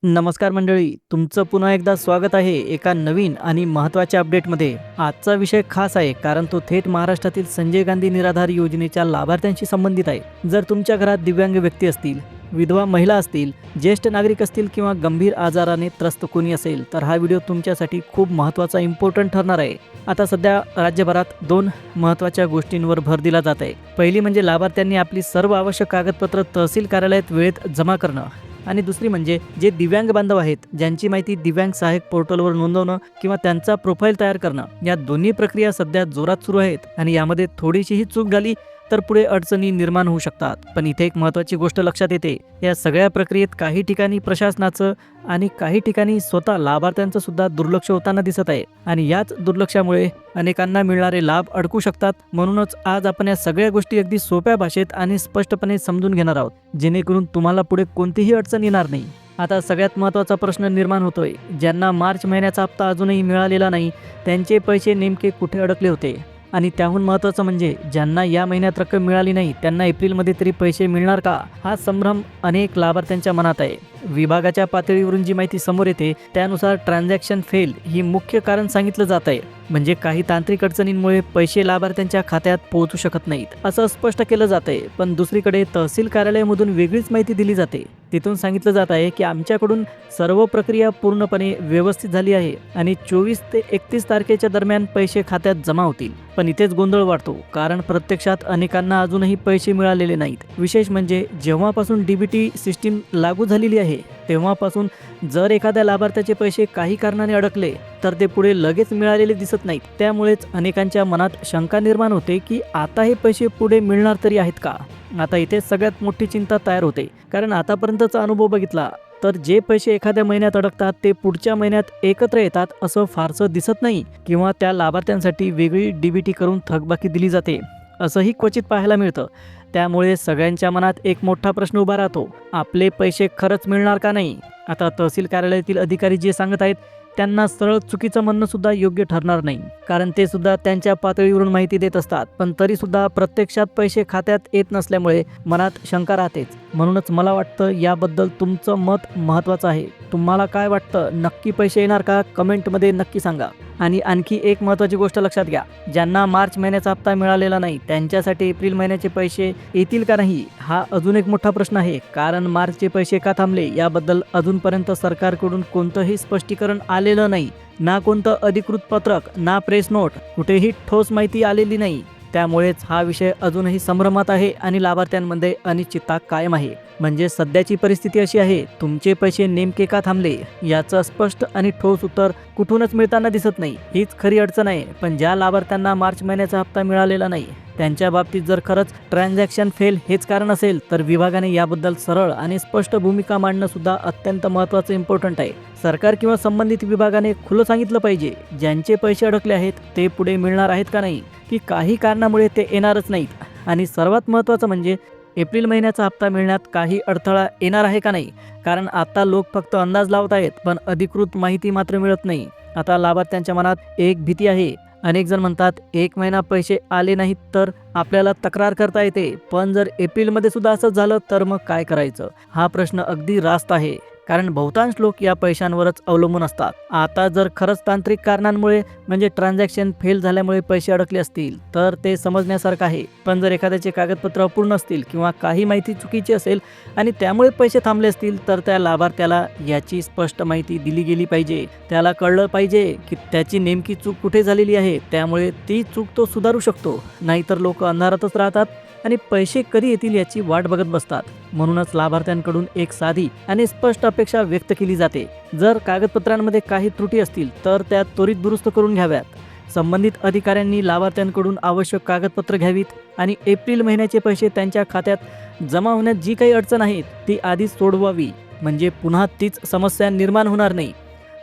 नमस्कार मंडळी, तुमचं पुन्हा एकदा स्वागत आहे एका नवीन आणि महत्त्वाच्या अपडेटमध्ये। आजचा विषय खास आहे कारण तो थेट महाराष्ट्रातील संजय गांधी निराधार योजनेच्या लाभार्थ्यांशी संबंधित आहे। जर तुमच्या घरात दिव्यांग व्यक्ती असतील, विधवा महिला असतील, ज्येष्ठ नागरिक असतील किंवा गंभीर आजाराने त्रस्त कोणी असेल तर हा व्हिडिओ तुमच्यासाठी खूप महत्त्वाचा इम्पॉर्टंट ठरणार आहे। आता सध्या राज्यभरात दोन महत्त्वाच्या गोष्टींवर भर दिला जात आहे। पहिली म्हणजे लाभार्थ्यांनी आपली सर्व आवश्यक कागदपत्र तहसील कार्यालयात वेळेत जमा करणं आणि दुसरी म्हणजे जे दिव्यांग बांधव आहेत ज्यांची माहिती दिव्यांग सहाय्यक पोर्टलवर नोंदवणं किंवा त्यांचा प्रोफाईल तयार करणं, या दोन्ही प्रक्रिया सध्या जोरात सुरू आहेत आणि यामध्ये थोडीशीही चूक झाली तर पुढे अडचणी निर्माण होऊ शकतात। पण इथे एक महत्त्वाची गोष्ट लक्षात येते, या सगळ्या प्रक्रियेत काही ठिकाणी प्रशासनाचं आणि काही ठिकाणी स्वतः लाभार्थ्यांचं सुद्धा दुर्लक्ष होताना दिसत आहे आणि याच दुर्लक्षामुळे अनेकांना मिळणारे लाभ अडकू शकतात। म्हणूनच आज आपण या सगळ्या गोष्टी अगदी सोप्या भाषेत आणि स्पष्टपणे समजून घेणार आहोत, जेणेकरून तुम्हाला पुढे कोणतीही अडचण येणार नाही। आता सगळ्यात महत्त्वाचा प्रश्न निर्माण होतोय, ज्यांना मार्च महिन्याचा हप्ता अजूनही मिळालेला नाही त्यांचे पैसे नेमके कुठे अडकले होते? आणि त्याहून महत्त्वाचं म्हणजे ज्यांना या महिन्यात रक्कम मिळाली नाही त्यांना एप्रिलमध्ये तरी पैसे मिळणार का, हा संभ्रम अनेक लाभार्थ्यांच्या मनात आहे। विभागाच्या पातळीवरून जी माहिती समोर येते त्यानुसार ट्रान्झॅक्शन फेल ही मुख्य कारण सांगितलं जात आहे, म्हणजे काही तांत्रिक अडचणींमुळे पैसे लाभार्थ्यांच्या खात्यात पोहोचू शकत नाहीत असं स्पष्ट केलं जात आहे। पण दुसरीकडे तहसील कार्यालयामधून वेगळीच माहिती दिली जाते। तिथून सांगितलं जात आहे की आमच्याकडून सर्व प्रक्रिया पूर्णपणे व्यवस्थित झाली आहे आणि 24 ते 31 तारखेच्या दरम्यान पैसे खात्यात जमा होतील। पण इथेच गोंधळ वाढतो, कारण प्रत्यक्षात अनेकांना अजूनही पैसे मिळालेले नाहीत। विशेष म्हणजे जेव्हापासून डीबीटी सिस्टीम लागू झालेली आहे तेव्हापासून जर एखाद्या लाभार्थ्याचे पैसे काही कारणाने अडकले तर ते पुढे लगेच मिळालेले दिसत नाहीत। त्यामुळेच अनेकांच्या मनात शंका निर्माण होते की आता हे पैसे पुढे मिळणार तरी आहेत का। आता इथे सगळ्यात मोठी चिंता तयार होते, कारण आतापर्यंतचा अनुभव बघितला तर जे पैसे एखाद्या महिन्यात अडकतात ते पुढच्या महिन्यात एकत्र येतात असं फारसं दिसत नाही, किंवा त्या लाभार्थ्यांसाठी वेगळी डीबीटी करून थकबाकी दिली जाते असंही क्वचित पाहायला मिळतं। त्यामुळे सगळ्यांच्या मनात एक मोठा प्रश्न उभा राहतो, आपले पैसे खरंच मिळणार का नाही। आता तहसील कार्यालयातील अधिकारी जे सांगत आहेत त्यांना सरळ चुकीचं म्हणणं सुद्धा योग्य ठरणार नाही, कारण ते सुद्धा त्यांच्या पातळीवरून माहिती देत असतात। पण तरी सुद्धा प्रत्यक्षात पैसे खात्यात येत नसल्यामुळे मनात शंका राहतेच। म्हणूनच मला वाटतं याबद्दल तुमचं मत महत्त्वाचं आहे। तुम्हाला काय वाटतं, नक्की पैसे येणार का? कमेंटमध्ये नक्की सांगा। आणि आणखी एक महत्त्वाची गोष्ट लक्षात घ्या, ज्यांना मार्च महिन्याचा हप्ता मिळालेला नाही त्यांच्यासाठी एप्रिल महिन्याचे पैसे येतील का नाही हा अजून एक मोठा प्रश्न आहे, कारण मार्चचे पैसे का थांबले याबद्दल अजूनपर्यंत सरकारकडून कोणतंही स्पष्टीकरण आलेलं नाही, ना कोणतं अधिकृत पत्रक, ना प्रेस नोट, कुठेही ठोस माहिती आलेली नाही। त्यामुळेच हा विषय अजूनही संभ्रमात आहे आणि लाभार्थ्यांमध्ये अनिश्चितता कायम आहे। म्हणजे सध्याची परिस्थिती अशी आहे, तुमचे पैसे नेमके का थांबले याचं स्पष्ट आणि ठोस उत्तर कुठूनच मिळताना दिसत नाही। हीच खरी अडचण आहे। पण ज्या लाभार्थ्यांना मार्च महिन्याचा हप्ता मिळालेला नाही त्यांच्या बाबतीत जर खरंच ट्रान्झॅक्शन फेल हेच कारण असेल तर विभागाने याबद्दल सरळ आणि स्पष्ट भूमिका मांडणं सुद्धा अत्यंत महत्त्वाचं इम्पॉर्टंट आहे। सरकार किंवा संबंधित विभागाने खुलं सांगितलं पाहिजे, ज्यांचे पैसे अडकले आहेत ते पुढे मिळणार आहेत का नाही, की काही कारणामुळे ते येणारच नाहीत। आणि सर्वात महत्त्वाचं म्हणजे एप्रिल महिन्याचा हप्ता मिळण्यात काही अडथळा येणार आहे का नाही, कारण आता लोक फक्त अंदाज लावत आहेत पण अधिकृत माहिती मात्र मिळत नाही। आता लाभार्थ्यांच्या मनात एक भीती आहे, अनेक जण म्हणतात एक महिना पैसे आले नाहीत तर आपल्याला तक्रार करता येते, पण जर एप्रिलमध्ये सुद्धा असं झालं तर मग काय करायचं, हा प्रश्न अगदी रास्त आहे, कारण बहुतांश लोक या पैशांवरच अवलंबून असतात। आता जर खरंच तांत्रिक कारणांमुळे म्हणजे ट्रान्झॅक्शन फेल झाल्यामुळे पैसे अडकले असतील तर ते समजण्यासारखं आहे, पण जर एखाद्याचे कागदपत्र अपूर्ण असतील किंवा काही माहिती चुकीची असेल आणि त्यामुळे पैसे थांबले असतील तर त्या लाभार्थ्याला याची स्पष्ट माहिती दिली गेली पाहिजे। त्याला कळलं पाहिजे की त्याची नेमकी चूक कुठे झालेली आहे, त्यामुळे ती चूक तो सुधारू शकतो। नाहीतर लोक अंधारातच राहतात आणि पैसे कधी येतील याची वाट बघत बसतात। म्हणूनच लाभार्थ्यांकडून एक साधी आणि स्पष्ट अपेक्षा व्यक्त केली जाते, जर कागदपत्रांमध्ये काही त्रुटी असतील तर त्या त्वरित दुरुस्त करून घ्याव्यात। संबंधित अधिकाऱ्यांनी लाभार्थ्यांकडून आवश्यक कागदपत्र घ्यावीत आणि एप्रिल महिन्याचे पैसे त्यांच्या खात्यात जमा होण्यात जी काही अडचण आहे ती आधीच सोडवावी, म्हणजे पुन्हा तीच समस्या निर्माण होणार नाही।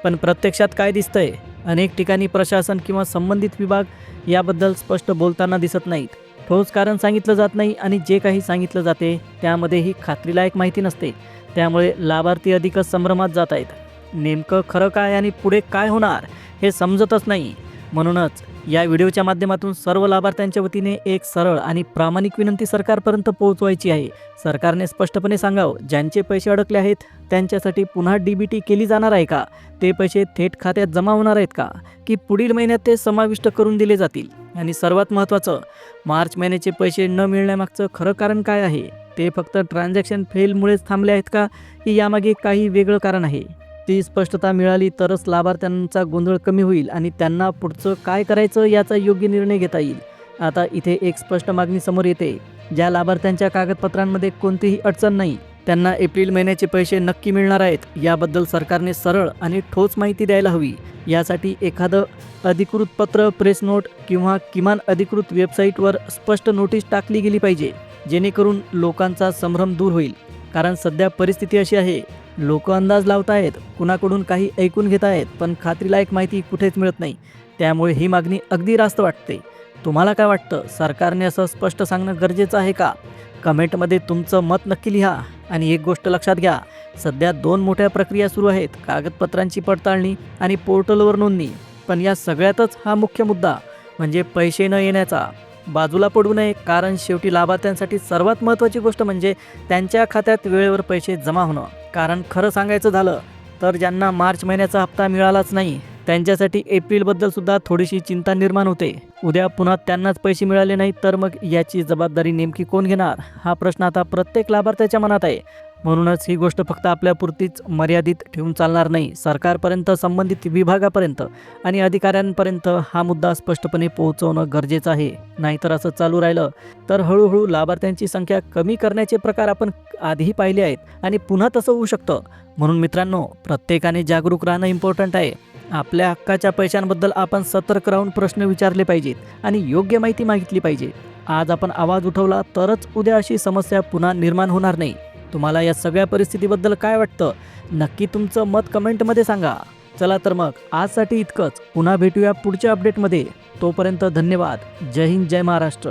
पण प्रत्यक्षात काय दिसतंय, अनेक ठिकाणी प्रशासन किंवा संबंधित विभाग याबद्दल स्पष्ट बोलताना दिसत नाहीत। ठोस कारण सांगितलं जात नाही आणि जे काही सांगितलं जाते त्यामध्येही खात्रीलायक माहिती नसते। त्यामुळे लाभार्थी अधिकच संभ्रमात जात आहेत, नेमकं खरं काय आणि पुढे काय होणार हे समजतच नाही। म्हणूनच या व्हिडिओच्या माध्यमातून सर्व लाभार्थ्यांच्या वतीने एक सरळ आणि प्रामाणिक विनंती सरकारपर्यंत पोहोचवायची आहे. सरकारने स्पष्टपणे सांगावं, ज्यांचे पैसे अडकले आहेत त्यांच्यासाठी पुन्हा DBT केली जाणार आहे का? ते पैसे थेट खात्यात जमा होणार आहेत का, की पुढील महिन्यात ते समाविष्ट करून दिले जातील? आणि सर्वात महत्त्वाचं, मार्च महिन्याचे पैसे न मिळण्यामागचं खरं कारण काय आहे? ते फक्त ट्रान्झॅक्शन फेलमुळेच थांबले आहेत का, की यामागे काही वेगळं कारण आहे? ती स्पष्टता मिळाली तरच लाभार्थ्यांचा गोंधळ कमी होईल आणि त्यांना पुढचं काय करायचं याचा योग्य निर्णय घेता येईल. आता इथे एक स्पष्ट मागणी समोर येते. ज्या लाभार्थ्यांच्या कागदपत्रांमध्ये कोणतीही अडचण नाही, त्यांना एप्रिल महिन्याचे पैसे नक्की मिळणार आहेत याबद्दल सरकारने सरळ आणि ठोस माहिती द्यायला हवी. यासाठी एखादं अधिकृत पत्र, प्रेस नोट किंवा किमान अधिकृत वेबसाईटवर स्पष्ट नोटीस टाकली गेली पाहिजे, जेणेकरून लोकांचा संभ्रम दूर होईल. कारण सध्या परिस्थिती अशी आहे, लोक अंदाज लावतायत, कुणाकडून काही ऐकून घेत आहेत, पण खात्रीलायक माहिती कुठेच मिळत नाही. त्यामुळे ही मागणी अगदी रास्त वाटते. तुम्हाला काय वाटतं? सरकारने असं स्पष्ट सांगणं गरजेचं आहे का? कमेंटमध्ये तुमचं मत नक्की लिहा. आणि एक गोष्ट लक्षात घ्या, सध्या 2 मोठ्या प्रक्रिया सुरू आहेत, कागदपत्रांची पडताळणी आणि पोर्टलवर नोंदणी. पण या सगळ्यातच हा मुख्य मुद्दा म्हणजे पैसे न येण्याचा बाजूला पडू नये. कारण शेवटी लाभार्थ्यांसाठी सर्वात महत्त्वाची गोष्ट म्हणजे त्यांच्या खात्यात वेळेवर पैसे जमा होणं. कारण खरं सांगायचं झालं तर ज्यांना मार्च महिन्याचा हप्ता मिळालाच नाही त्यांच्यासाठी एप्रिलबद्दल सुद्धा थोडीशी चिंता निर्माण होते. उद्या पुन्हा त्यांनाच पैसे मिळाले नाही तर मग याची जबाबदारी नेमकी कोण घेणार? हा प्रश्न आता प्रत्येक लाभार्थ्याच्या मनात आहे. म्हणूनच ही गोष्ट फक्त आपल्यापुरतीच मर्यादित ठेवून चालणार नाही. सरकारपर्यंत, संबंधित विभागापर्यंत आणि अधिकाऱ्यांपर्यंत हा मुद्दा स्पष्टपणे पोहोचवणं गरजेचं आहे. नाहीतर असं चालू राहिलं तर हळूहळू लाभार्थ्यांची संख्या कमी करण्याचे प्रकार आपण आधीही पाहिले आहेत आणि पुन्हा तसं होऊ शकतं. म्हणून मित्रांनो, प्रत्येकाने जागरूक राहणं इम्पॉर्टंट आहे. आपल्या हक्काच्या पैशांबद्दल आपण सतर्क राहून प्रश्न विचारले पाहिजेत आणि योग्य माहिती मागितली पाहिजे. आज आपण आवाज उठवला तरच उद्या अशी समस्या पुन्हा निर्माण होणार नाही. तुम्हाला या सगळ्या परिस्थितीबद्दल काय वाटतं? नक्की तुमचं मत कमेंटमध्ये सांगा. चला तर मग आजसाठी इतकंच. पुन्हा भेटूया पुढच्या अपडेटमध्ये. तोपर्यंत धन्यवाद. जय हिंद, जय महाराष्ट्र.